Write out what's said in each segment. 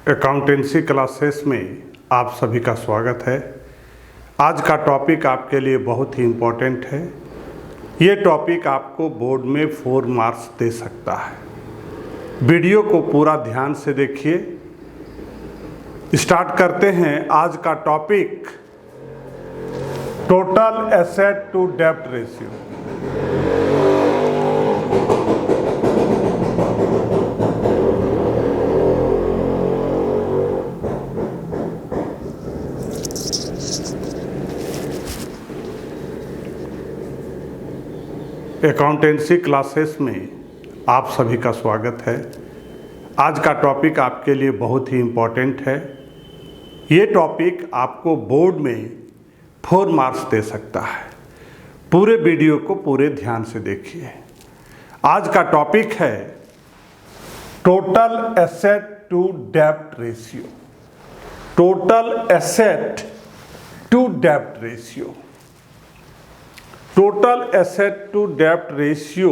Accountancy classes में आप सभी का स्वागत है। आज का टॉपिक आपके लिए बहुत ही इम्पोर्टेंट है। ये टॉपिक आपको बोर्ड में 4 मार्क्स दे सकता है। वीडियो को पूरा ध्यान से देखिए। स्टार्ट करते हैं। आज का टॉपिक टोटल एसेट टू डेब्ट रेशियो। अकाउंटेंसी क्लासेस में आप सभी का स्वागत है। आज का टॉपिक आपके लिए बहुत ही इम्पोर्टेंट है। ये टॉपिक आपको बोर्ड में 4 मार्क्स दे सकता है। पूरे वीडियो को पूरे ध्यान से देखिए। आज का टॉपिक है टोटल एसेट टू डेब्ट रेशियो। टोटल एसेट टू डेब्ट ratio. Total asset to debt ratio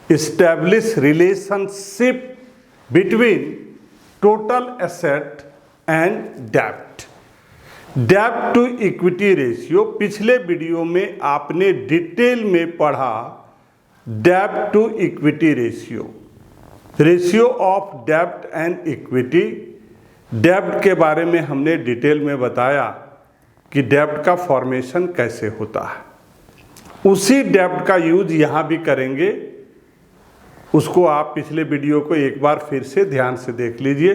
establish relationship between total asset and debt. Debt to equity ratio पिछले वीडियो में आपने डिटेल में पढ़ा। Debt to equity ratio, ratio of डेब्ट and equity. डेब्ट के बारे में हमने डिटेल में बताया कि डेब्ट का फॉर्मेशन कैसे होता है। उसी डेब्ट का यूज यहाँ भी करेंगे। उसको आप पिछले वीडियो को एक बार फिर से ध्यान से देख लीजिए।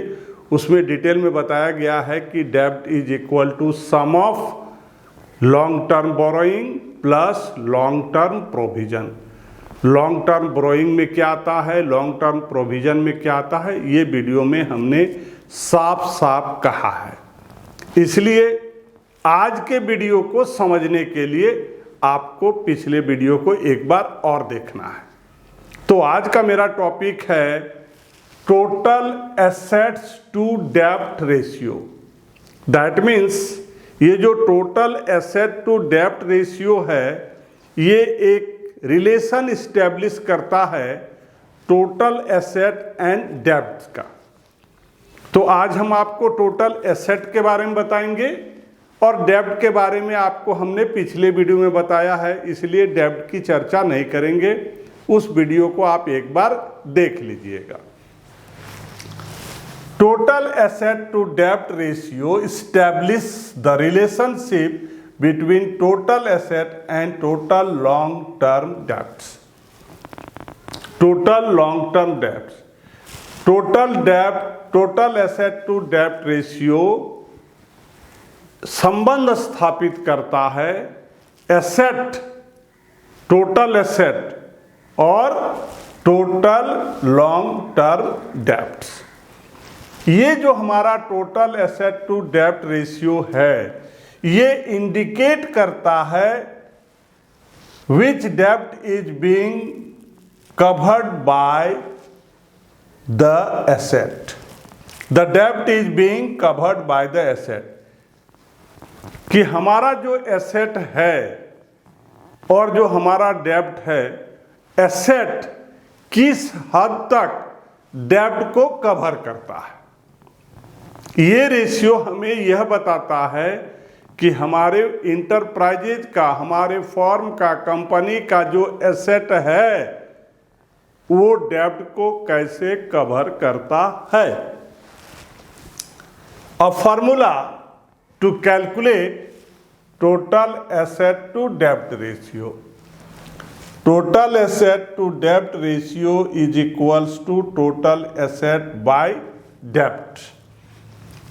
उसमें डिटेल में बताया गया है कि डेब्ट is equal to sum of long term borrowing plus long term provision. Long term borrowing में क्या आता है, लॉन्ग टर्म प्रोविजन में क्या आता है, ये वीडियो में हमने साफ साफ कहा है। इसलिए आज के वीडियो को समझने के लिए आपको पिछले वीडियो को एक बार और देखना है। तो आज का मेरा टॉपिक है टोटल एसेट्स टू डेब्ट रेशियो। दैट मीन्स ये जो टोटल एसेट टू डेब्ट रेशियो है, ये एक रिलेशन इस्टेब्लिश करता है टोटल एसेट एंड डेब्ट का। तो आज हम आपको टोटल एसेट के बारे में बताएंगे और डेब्ट के बारे में आपको हमने पिछले वीडियो में बताया है, इसलिए डेब्ट की चर्चा नहीं करेंगे। उस वीडियो को आप एक बार देख लीजिएगा। टोटल एसेट टू डेब्ट ratio establish the relationship between total asset and total long term debts. Total long term debts. Total asset to डेब्ट रेशियो संबंध स्थापित करता है एसेट, टोटल एसेट और टोटल लॉन्ग टर्म डेब्ट्स। ये जो हमारा टोटल एसेट टू डेब्ट रेशियो है, ये इंडिकेट करता है विच डेब्ट is being covered by the asset. The डेब्ट is being covered by the asset, कि हमारा जो एसेट है और जो हमारा डेब्ट है, एसेट किस हद तक डेब्ट को कवर करता है। ये रेशियो हमें यह बताता है कि हमारे इंटरप्राइजेज का, हमारे फर्म का, कंपनी का जो एसेट है वो डेब्ट को कैसे कवर करता है। A formula to calculate total asset to debt ratio. Total asset to debt ratio is equals to total asset by debt.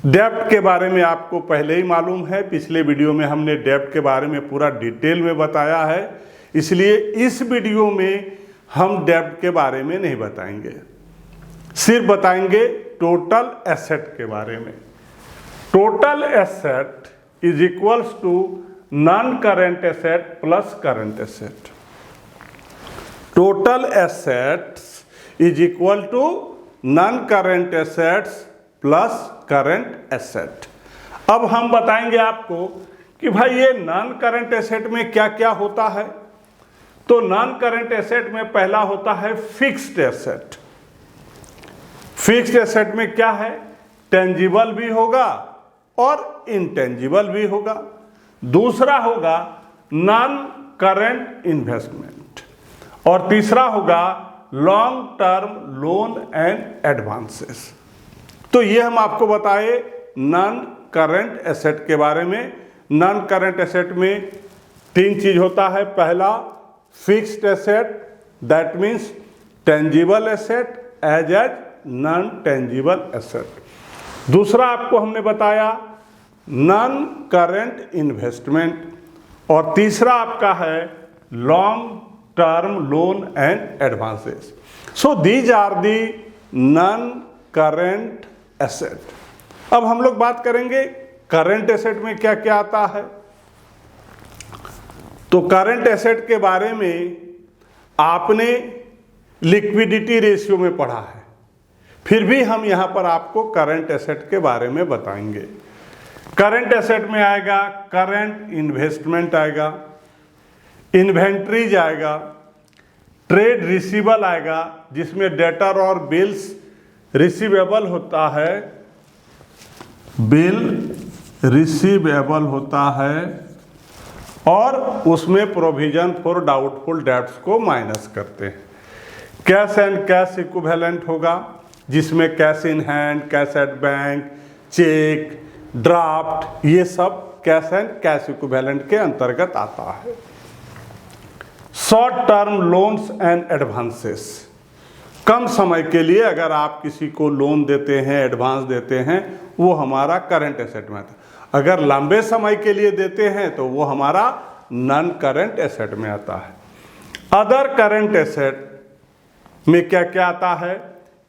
डेब्ट के बारे में आपको पहले ही मालूम है। पिछले वीडियो में हमने डेब्ट के बारे में पूरा डिटेल में बताया है, इसलिए इस वीडियो में हम डेब्ट के बारे में नहीं बताएंगे, सिर्फ बताएंगे टोटल एसेट के बारे में। Total asset is equals to non current asset plus current asset. Total assets is equal to non current assets plus current asset. अब हम बताएंगे आपको कि भाई ये नॉन करेंट एसेट में क्या क्या होता है। तो नॉन करेंट एसेट में पहला होता है फिक्स्ड एसेट। फिक्स्ड एसेट में क्या है टेंजिबल भी होगा और इंटेंजिबल भी होगा। दूसरा होगा नॉन करंट इन्वेस्टमेंट और तीसरा होगा long term loan and advances. तो ये हम आपको बताए नॉन करंट एसेट के बारे में। नॉन करंट एसेट में तीन चीज होता है। पहला fixed asset, that means tangible asset as non tangible asset. दूसरा आपको हमने बताया नॉन करंट इन्वेस्टमेंट और तीसरा आपका है long term loan and advances. So these are the non current asset. अब हम लोग बात करेंगे करंट एसेट में क्या क्या आता है। तो करंट एसेट के बारे में आपने लिक्विडिटी रेशियो में पढ़ा है, फिर भी हम यहां पर आपको करंट एसेट के बारे में बताएंगे। करंट एसेट में आएगा करंट इन्वेस्टमेंट आएगा, इन्वेंट्रीज आएगा, ट्रेड रिसीवेबल आएगा जिसमें डेटर और बिल्स रिसीवेबल होता है, बिल रिसीवेबल होता है और उसमें प्रोविजन फॉर डाउटफुल डेब्ट्स को माइनस करते हैं। कैश एंड कैश इक्विवेलेंट होगा जिसमें cash in hand, cash at bank, cheque, draft, ये सब कैश एंड कैश इक्विवेलेंट के अंतर्गत आता है। Short term loans and advances, कम समय के लिए अगर आप किसी को लोन देते हैं, एडवांस देते हैं, वो हमारा करंट एसेट में आता है। अगर लंबे समय के लिए देते हैं तो वो हमारा नॉन करंट एसेट में आता है। अदर करंट एसेट में क्या क्या आता है?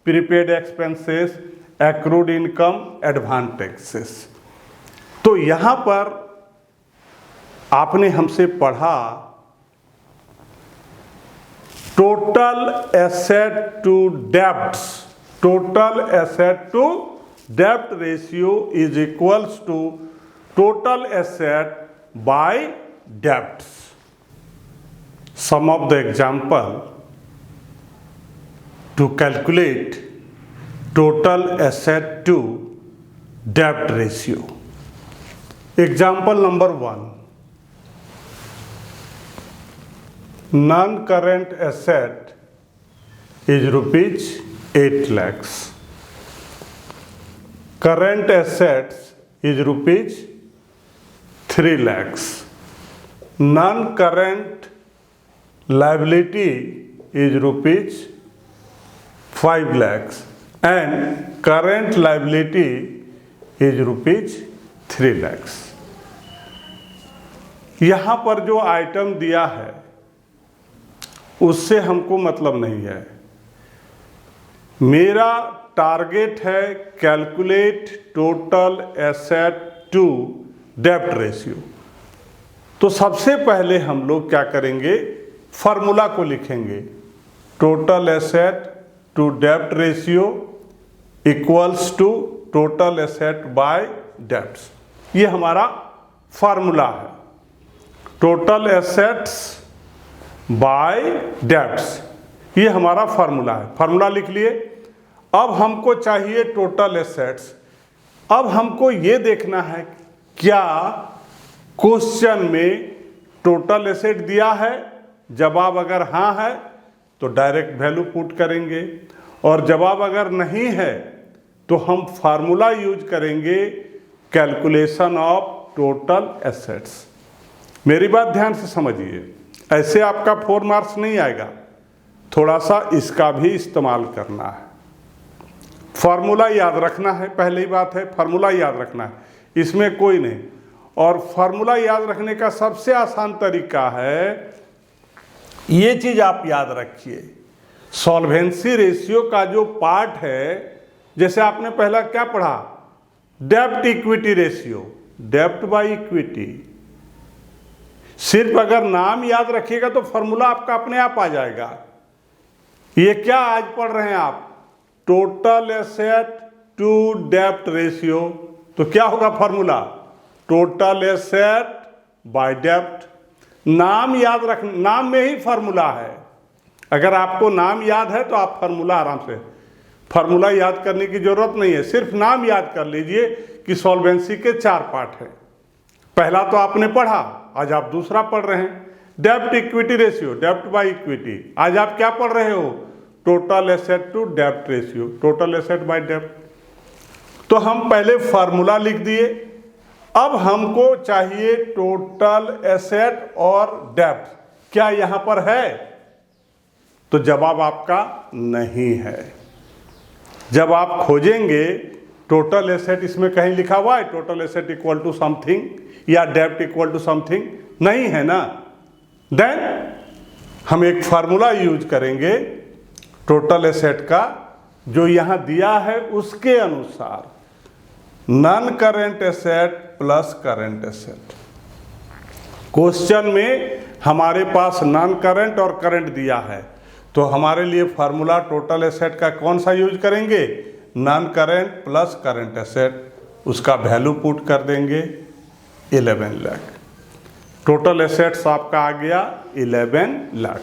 Prepaid expenses, accrued income, advance taxes. तो यहां पर आपने हमसे पढ़ा total asset to debts, total asset to डेब्ट ratio is equals to total asset by debts. Some of the example to calculate total asset to debt ratio. Example number 1, non-current asset is rupees 8 lakhs. Current assets is rupees 3 lakhs. Non-current liability is rupees 5 lakhs and current liability is rupees 3 lakhs. यहां पर जो item दिया है उससे हमको मतलब नहीं है। मेरा टारगेट है कैलकुलेट टोटल एसेट टू डेब्ट रेशियो। तो सबसे पहले हम लोग क्या करेंगे, फॉर्मूला को लिखेंगे। टोटल एसेट टू डेब्ट ratio equals to total asset by debts. ये हमारा फार्मूला है, टोटल एसेट्स बाय डेब्ट्स, ये हमारा फार्मूला है। फार्मूला लिख लिए। अब हमको चाहिए टोटल एसेट्स। अब हमको ये देखना है क्या क्वेश्चन में टोटल एसेट दिया है। जवाब अगर हाँ है तो डायरेक्ट वैल्यू पुट करेंगे और जवाब अगर नहीं है तो हम फार्मूला यूज करेंगे कैलकुलेशन ऑफ टोटल एसेट्स। मेरी बात ध्यान से समझिए, ऐसे आपका 4 मार्क्स नहीं आएगा, थोड़ा सा इसका भी इस्तेमाल करना है। फार्मूला याद रखना है, पहली बात है फार्मूला याद रखना है, इसमें कोई नहीं। और फार्मूला याद रखने का सबसे आसान तरीका है, ये चीज आप याद रखिए, सॉल्वेंसी रेशियो का जो पार्ट है, जैसे आपने पहला क्या पढ़ा, डेब्ट इक्विटी रेशियो, डेब्ट बाय इक्विटी। सिर्फ अगर नाम याद रखिएगा तो फॉर्मूला आपका अपने आप आ जाएगा। ये क्या आज पढ़ रहे हैं आप, टोटल एसेट टू डेब्ट रेशियो, तो क्या होगा फॉर्मूला, टोटल एसेट बाय डेब्ट। नाम याद रख, नाम में ही फार्मूला है। अगर आपको नाम याद है तो आप फार्मूला आराम से, फार्मूला याद करने की जरूरत नहीं है, सिर्फ नाम याद कर लीजिए कि सॉल्वेंसी के 4 पार्ट हैं। पहला तो आपने पढ़ा, आज आप दूसरा पढ़ रहे हैं, डेब्ट इक्विटी रेशियो, डेब्ट बाय इक्विटी। आज आप क्या पढ़ रहे हो? टोटल एसेट टू डेब्ट रेशियो, टोटल एसेट बाय डेब्ट। तो हम पहले फार्मूला लिख दिए, अब हमको चाहिए टोटल एसेट और डेब्ट। क्या यहां पर है? तो जवाब आपका नहीं है। जब आप खोजेंगे टोटल एसेट, इसमें कहीं लिखा हुआ है total asset equal to something या डेब्ट इक्वल टू समथिंग? नहीं है ना। देन हम एक फार्मूला यूज करेंगे टोटल एसेट का, जो यहां दिया है उसके अनुसार, non current asset plus current asset. Question में हमारे पास नॉन करेंट और करेंट दिया है, तो हमारे लिए फार्मूला टोटल एसेट का कौन सा यूज करेंगे? Non current plus current asset. उसका वैल्यू पुट कर देंगे 11 लाख। टोटल एसेट्स आपका आ गया 11 लाख।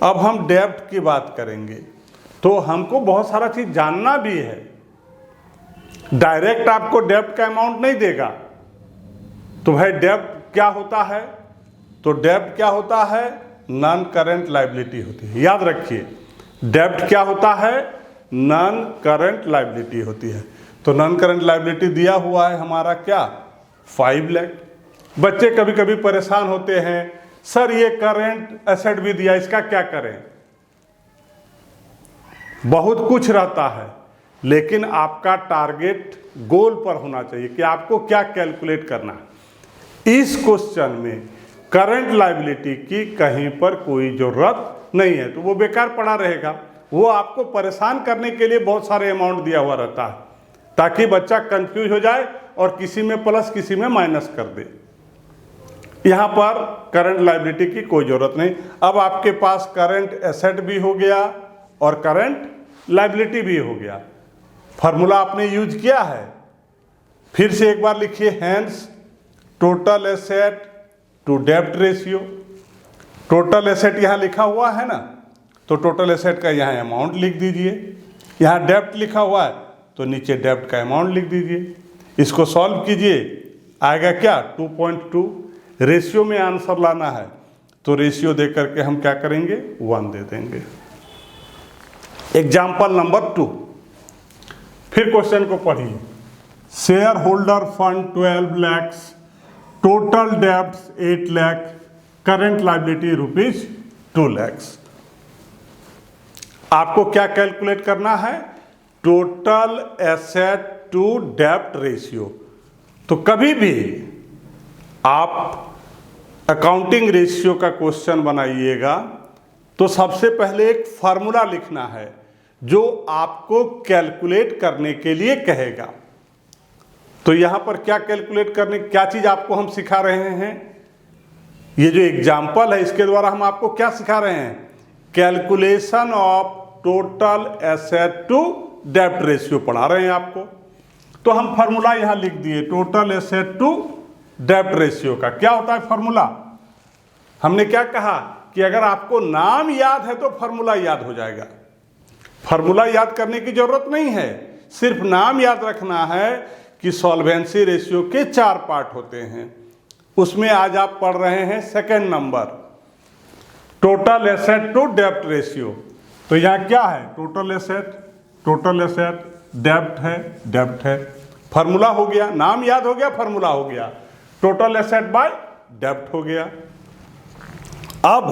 अब हम डेब्ट की बात करेंगे, तो हमको बहुत सारा चीज जानना भी है। डायरेक्ट आपको डेब्ट का अमाउंट नहीं देगा, तो भाई डेब्ट क्या होता है? तो डेब्ट क्या होता है? नॉन करेंट लायबिलिटी होती है। याद रखिए, डेब्ट क्या होता है? नॉन करेंट लायबिलिटी होती है। तो नॉन करेंट लायबिलिटी दिया हुआ है हमारा क्या? 5 लाख। बच्चे कभी कभी परेशान होते हैं, सर ये करेंट एसेट भी दिया, इसका क्या करें? बहुत कुछ रहता है, लेकिन आपका टारगेट गोल पर होना चाहिए कि आपको क्या कैलकुलेट करना है। इस क्वेश्चन में करंट लायबिलिटी की कहीं पर कोई जरूरत नहीं है, तो वो बेकार पड़ा रहेगा। वो आपको परेशान करने के लिए बहुत सारे अमाउंट दिया हुआ रहता है, ताकि बच्चा कंफ्यूज हो जाए और किसी में प्लस किसी में माइनस कर दे। यहाँ पर करंट लायबिलिटी की कोई जरूरत नहीं। अब आपके पास करंट एसेट भी हो गया और करंट लायबिलिटी भी हो गया। फार्मूला आपने यूज किया है, फिर से एक बार लिखिए, हैंस टोटल एसेट टू डेब्ट रेशियो। टोटल एसेट यहाँ लिखा हुआ है ना, तो टोटल एसेट का यहाँ अमाउंट लिख दीजिए। यहाँ डेब्ट लिखा हुआ है, तो नीचे डेब्ट का अमाउंट लिख दीजिए। इसको सॉल्व कीजिए, आएगा क्या? 2.2। रेशियो में आंसर लाना है, तो रेशियो दे करके हम क्या करेंगे? 1 दे देंगे। एग्जाम्पल नंबर 2, फिर क्वेश्चन को पढ़िए। Share holder fund 12 lakh, total debts 8 lakh, current liability rupees 2 lakh. आपको क्या कैलकुलेट करना है? टोटल एसेट टू डेब्ट रेशियो। तो कभी भी आप अकाउंटिंग रेशियो का क्वेश्चन बनाइएगा, तो सबसे पहले एक फार्मूला लिखना है जो आपको कैलकुलेट करने के लिए कहेगा। तो यहां पर क्या कैलकुलेट करने, क्या चीज आपको हम सिखा रहे हैं? ये जो एग्जाम्पल है, इसके द्वारा हम आपको क्या सिखा रहे हैं? Calculation of total asset to डेब्ट रेशियो पढ़ा रहे हैं आपको। तो हम फार्मूला यहां लिख दिए, टोटल एसेट टू डेब्ट रेशियो का क्या होता है फार्मूला? हमने क्या कहा कि अगर आपको नाम याद है तो फार्मूला याद हो जाएगा। फार्मूला याद करने की जरूरत नहीं है, सिर्फ नाम याद रखना है कि सॉल्वेंसी रेशियो के 4 पार्ट होते हैं। उसमें आज आप पढ़ रहे हैं second number, total asset to डेब्ट रेशियो। तो यहाँ क्या है? टोटल एसेट डेब्ट है। फार्मूला हो गया, नाम याद हो गया, फार्मूला हो गया, टोटल एसेट बाय डेब्ट हो गया। अब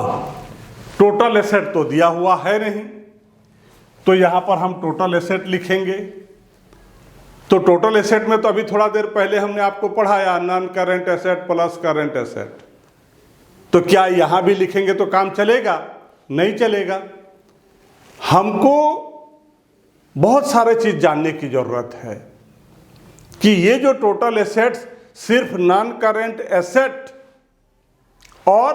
टोटल एसेट तो दिया हुआ है नहीं, तो यहां पर हम टोटल एसेट लिखेंगे। तो टोटल एसेट में तो अभी थोड़ा देर पहले हमने आपको पढ़ाया, non current asset plus current asset. तो क्या यहां भी लिखेंगे तो काम चलेगा? नहीं चलेगा। हमको बहुत सारे चीज जानने की जरूरत है कि ये जो टोटल एसेट्स सिर्फ नॉन करेंट एसेट और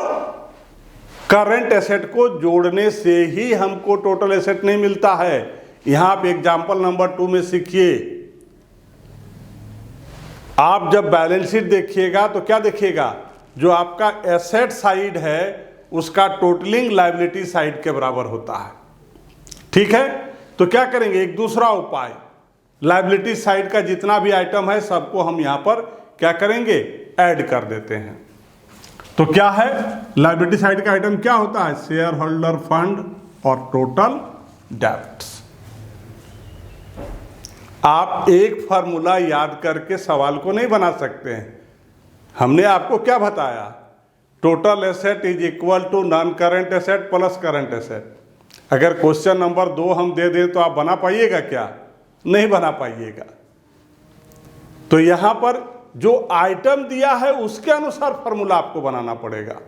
करंट एसेट को जोड़ने से ही हमको टोटल एसेट नहीं मिलता है। यहां आप एग्जाम्पल नंबर 2 में सीखिए। आप जब बैलेंस शीट देखिएगा तो क्या देखिएगा? जो आपका एसेट साइड है उसका टोटलिंग लायबिलिटी साइड के बराबर होता है। ठीक है, तो क्या करेंगे, एक दूसरा उपाय, लायबिलिटी साइड का जितना भी आइटम है सबको हम यहाँ पर क्या करेंगे, ऐड कर देते हैं। तो क्या है, लायबिलिटी साइड का आइटम क्या होता है, शेयर होल्डर फंड और टोटल डेब्ट्स। आप एक फार्मूला याद करके सवाल को नहीं बना सकते हैं। हमने आपको क्या बताया, total asset is equal to non current asset plus current asset. अगर क्वेश्चन नंबर 2 हम दे दें तो आप बना पाइएगा क्या, नहीं बना पाइएगा। तो यहां पर जो आइटम दिया है उसके अनुसार फार्मूला आपको बनाना पड़ेगा।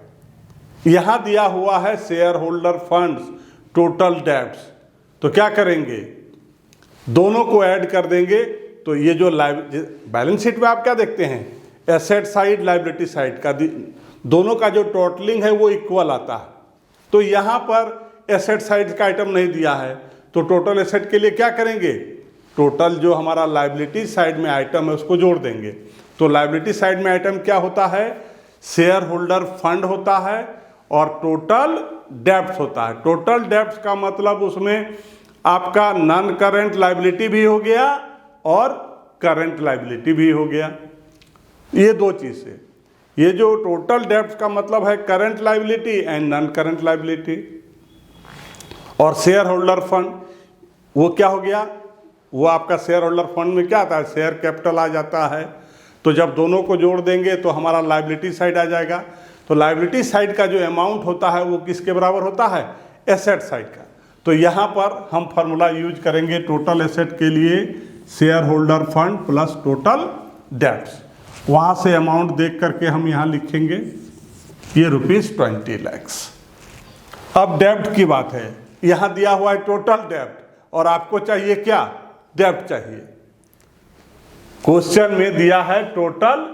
यहां दिया हुआ है share holder funds total debts, तो क्या करेंगे, दोनों को ऐड कर देंगे। तो ये जो बैलेंस शीट में आप क्या देखते हैं, एसेट साइड लायबिलिटी साइड का दोनों का जो टोटलिंग है वो इक्वल आता है। तो यहाँ पर एसेट साइड का आइटम नहीं दिया है, तो टोटल एसेट के लिए क्या करेंगे, टोटल जो हमारा लायबिलिटी साइड में आइटम है उसको जोड़ देंगे। तो लायबिलिटी साइड में आइटम क्या होता है, शेयर होल्डर फंड होता है और टोटल डेब्ट्स होता है। टोटल डेब्ट्स का मतलब उसमें आपका नॉन करेंट लायबिलिटी भी हो गया और करंट लायबिलिटी भी हो गया, ये दो चीज़ें। ये जो टोटल डेब्ट्स का मतलब है current liability and non current liability. और शेयर होल्डर फंड वो क्या हो गया, वो आपका शेयर होल्डर फंड में क्या आता है, शेयर कैपिटल आ जाता है। तो जब दोनों को जोड़ देंगे तो हमारा लायबिलिटी साइड आ जाएगा। तो लायबिलिटी साइड का जो अमाउंट होता है वो किसके बराबर होता है, एसेट साइड का। तो यहाँ पर हम फार्मूला यूज करेंगे टोटल एसेट के लिए share holder fund plus total debts. वहाँ से अमाउंट देख करके हम यहाँ लिखेंगे ये ₹20 लाख। अब डेब्ट की बात है, यहाँ दिया हुआ है टोटल डेब्ट और आपको चाहिए क्या, डेब्ट चाहिए। क्वेश्चन में दिया है टोटल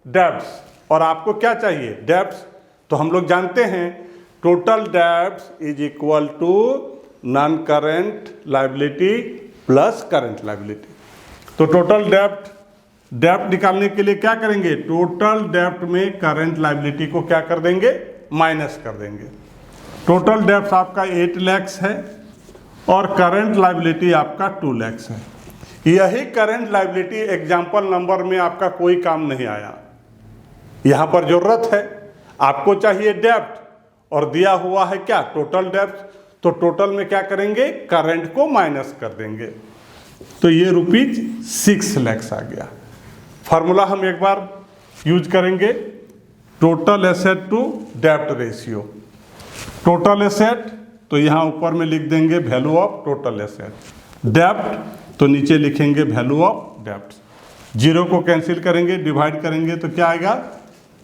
डेब्ट्स और आपको क्या चाहिए, डेब्ट्स। तो हम लोग जानते हैं total debts is equal to non current liability plus current liability. तो टोटल डेब्ट निकालने के लिए क्या करेंगे, टोटल डेब्ट में करंट लायबिलिटी को क्या कर देंगे, माइनस कर देंगे। टोटल डेब्ट आपका 8 लाख है और करंट लायबिलिटी आपका 2 लाख है। यही करंट लायबिलिटी एग्जाम्पल नंबर में आपका कोई काम नहीं आया। यहाँ पर जरूरत है, आपको चाहिए डेब्ट और दिया हुआ है क्या, टोटल डेब्ट। तो टोटल में क्या करेंगे, करंट को माइनस कर देंगे। तो ये ₹6 लाख आ गया। फार्मूला हम एक बार यूज करेंगे, टोटल एसेट टू डेब्ट रेशियो। टोटल एसेट तो यहाँ ऊपर में लिख देंगे वैल्यू ऑफ टोटल एसेट, डेब्ट तो नीचे लिखेंगे वैल्यू ऑफ डेब्ट। जीरो को कैंसिल करेंगे, डिवाइड करेंगे तो क्या आएगा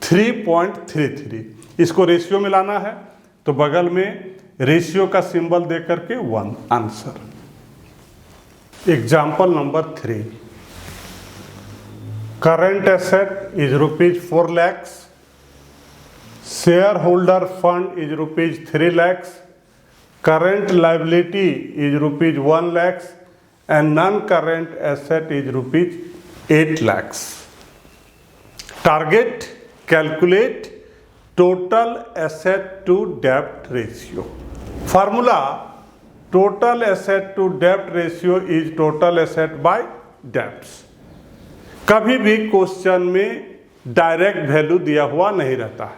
3.33। इसको रेशियो में लाना है तो बगल में रेशियो का सिंबल दे करके 1 answer. Example number 3, current asset is ₹4 lakhs, share holder fund is ₹3 lakhs, current liability is ₹1 lakhs and non-current asset is ₹8 lakhs. Target, calculate total asset to debt ratio. Formula, total asset to debt ratio is total asset by debts. कभी भी question में direct value दिया हुआ नहीं रहता है,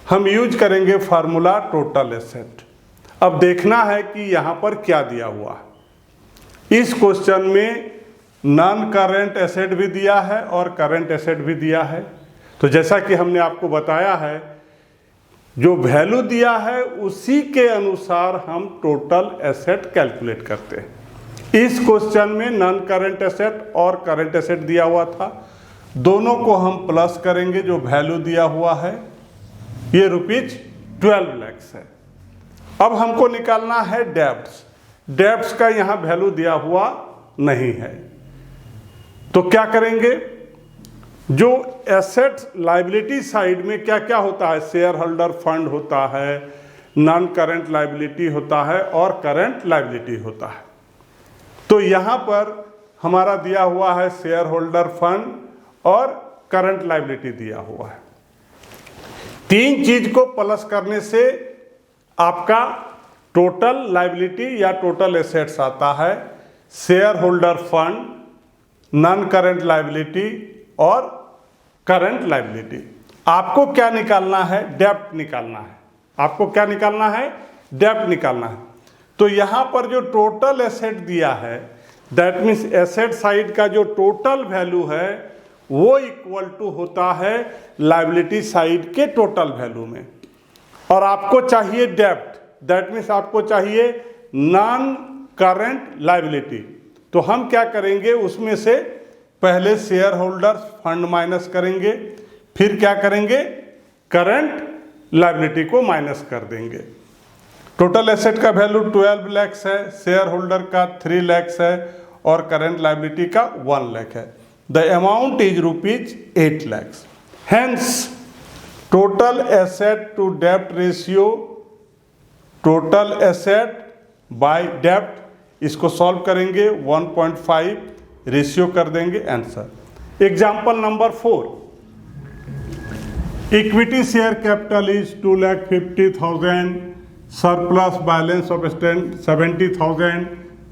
हम use करेंगे फार्मूला टोटल एसेट। अब देखना है कि यहाँ पर क्या दिया हुआ है। इस क्वेश्चन में नॉन करंट एसेट भी दिया है और करंट एसेट भी दिया है। तो जैसा कि हमने आपको बताया है, जो वैल्यू दिया है उसी के अनुसार हम टोटल एसेट कैलकुलेट करते हैं। इस क्वेश्चन में नॉन करंट एसेट और करंट एसेट दिया हुआ था, दोनों को हम प्लस करेंगे। जो वैल्यू दिया हुआ है ये ₹12 lakhs है। अब हमको निकालना है डेब्ट्स। डेब्ट्स का यहाँ वैल्यू दिया हुआ नहीं है, तो क्या करेंगे, जो एसेट लायबिलिटी साइड में क्या क्या होता है, शेयर होल्डर फंड होता है, नॉन करंट लायबिलिटी होता है और करंट लायबिलिटी होता है। तो यहाँ पर हमारा दिया हुआ है शेयर होल्डर फंड और करंट लायबिलिटी दिया हुआ है। तीन चीज को प्लस करने से आपका टोटल लायबिलिटी या टोटल एसेट्स आता है, share holder fund, non current liability और करंट लायबिलिटी। आपको क्या निकालना है? डेब्ट निकालना है। आपको क्या निकालना है? डेब्ट निकालना है। तो यहाँ पर जो टोटल एसेट दिया है, दैट मीन्स एसेट साइड का जो टोटल वैल्यू है वो इक्वल टू होता है लायबिलिटी साइड के टोटल वैल्यू में। और आपको चाहिए डेब्ट, दैट मीन्स आपको चाहिए नॉन करंट लायबिलिटी। तो हम क्या करेंगे, उसमें से पहले शेयर होल्डर्स फंड माइनस करेंगे, फिर क्या करेंगे, करंट लायबिलिटी को माइनस कर देंगे। टोटल एसेट का वैल्यू 12 लाख है, शेयर होल्डर का 3 लाख है और करंट लायबिलिटी का 1 लाख है। The amount is ₹8 lakh. Hence total asset to डेब्ट रेशियो, टोटल एसेट बाय डेब्ट, इसको सॉल्व करेंगे 1.5 रेशियो कर देंगे, answer. Example number 4, equity share capital is 2,50,000, surplus balance of stand 70,000,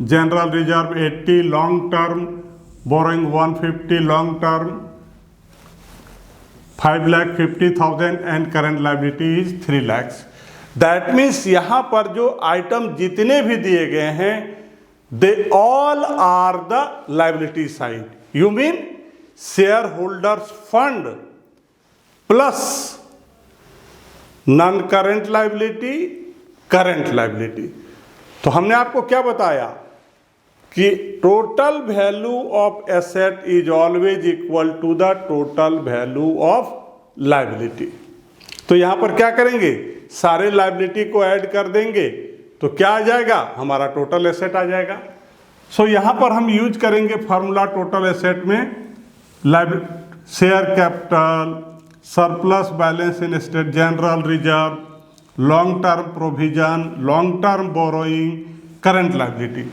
general reserve 80, long term borrowing 150, long term 5,50,000 and current liability is 3 lakh. That means यहाँ पर जो item जितने भी दिए गए हैं, they all are the liability side. You mean share holders fund plus non current liability, current liability. तो हमने आपको क्या बताया कि total value of asset is always equal to the total value of liability. तो यहां पर क्या करेंगे, सारे लायबिलिटी को ऐड कर देंगे तो क्या आ जाएगा, हमारा टोटल एसेट आ जाएगा। सो यहां पर हम यूज करेंगे फार्मूला टोटल एसेट में शेयर कैपिटल, सरप्लस बैलेंस इन state, general reserve, long term provision, long term borrowing, current liability,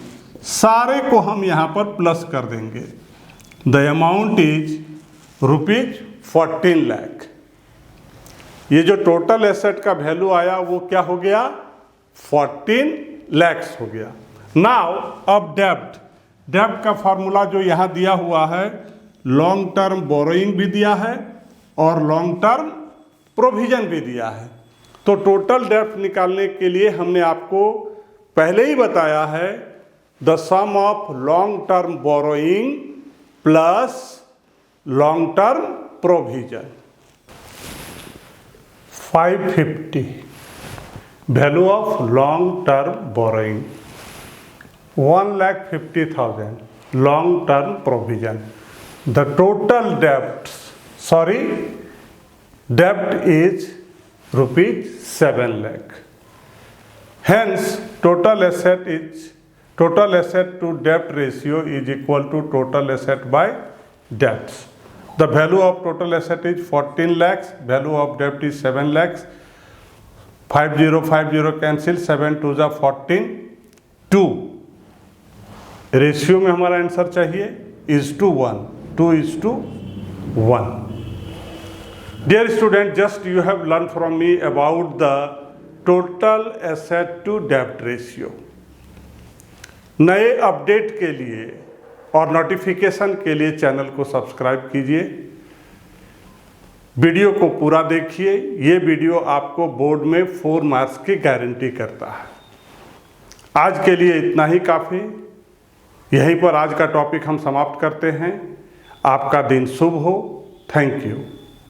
सारे को हम यहाँ पर प्लस कर देंगे। The amount is ₹14 lakh. ये जो टोटल एसेट का वैल्यू आया वो क्या हो गया, 14 लाख हो गया। नाउ अब डेब्ट, डेब्ट का फार्मूला जो यहाँ दिया हुआ है, लॉन्ग टर्म बोरोइंग भी दिया है और लॉन्ग टर्म प्रोविजन भी दिया है। तो टोटल डेब्ट निकालने के लिए हमने आपको पहले ही बताया है, the some of long term borrowing plus long term provision 550, value of long term borrowing 1,50,000, long term provision. The total डेब्ट, सॉरी डेब्ट is ₹7 lakh. Hence, total asset to debt ratio is equal to total asset by debts. The value of total asset is 14 lakhs. Value of debt is 7 lakhs. 50 cancel, 7 2 जा 14, 2 ratio में हमारा answer चाहिए is to 1, 2 is to 1. Dear student, just you have learned from me about the total asset to debt ratio. नए update के लिए और notification के लिए चैनल को सब्सक्राइब कीजिए, वीडियो को पूरा देखिए। ये वीडियो आपको बोर्ड में 4 मार्क्स की गारंटी करता है। आज के लिए इतना ही काफ़ी। यहीं पर आज का टॉपिक हम समाप्त करते हैं। आपका दिन शुभ हो। Thank you.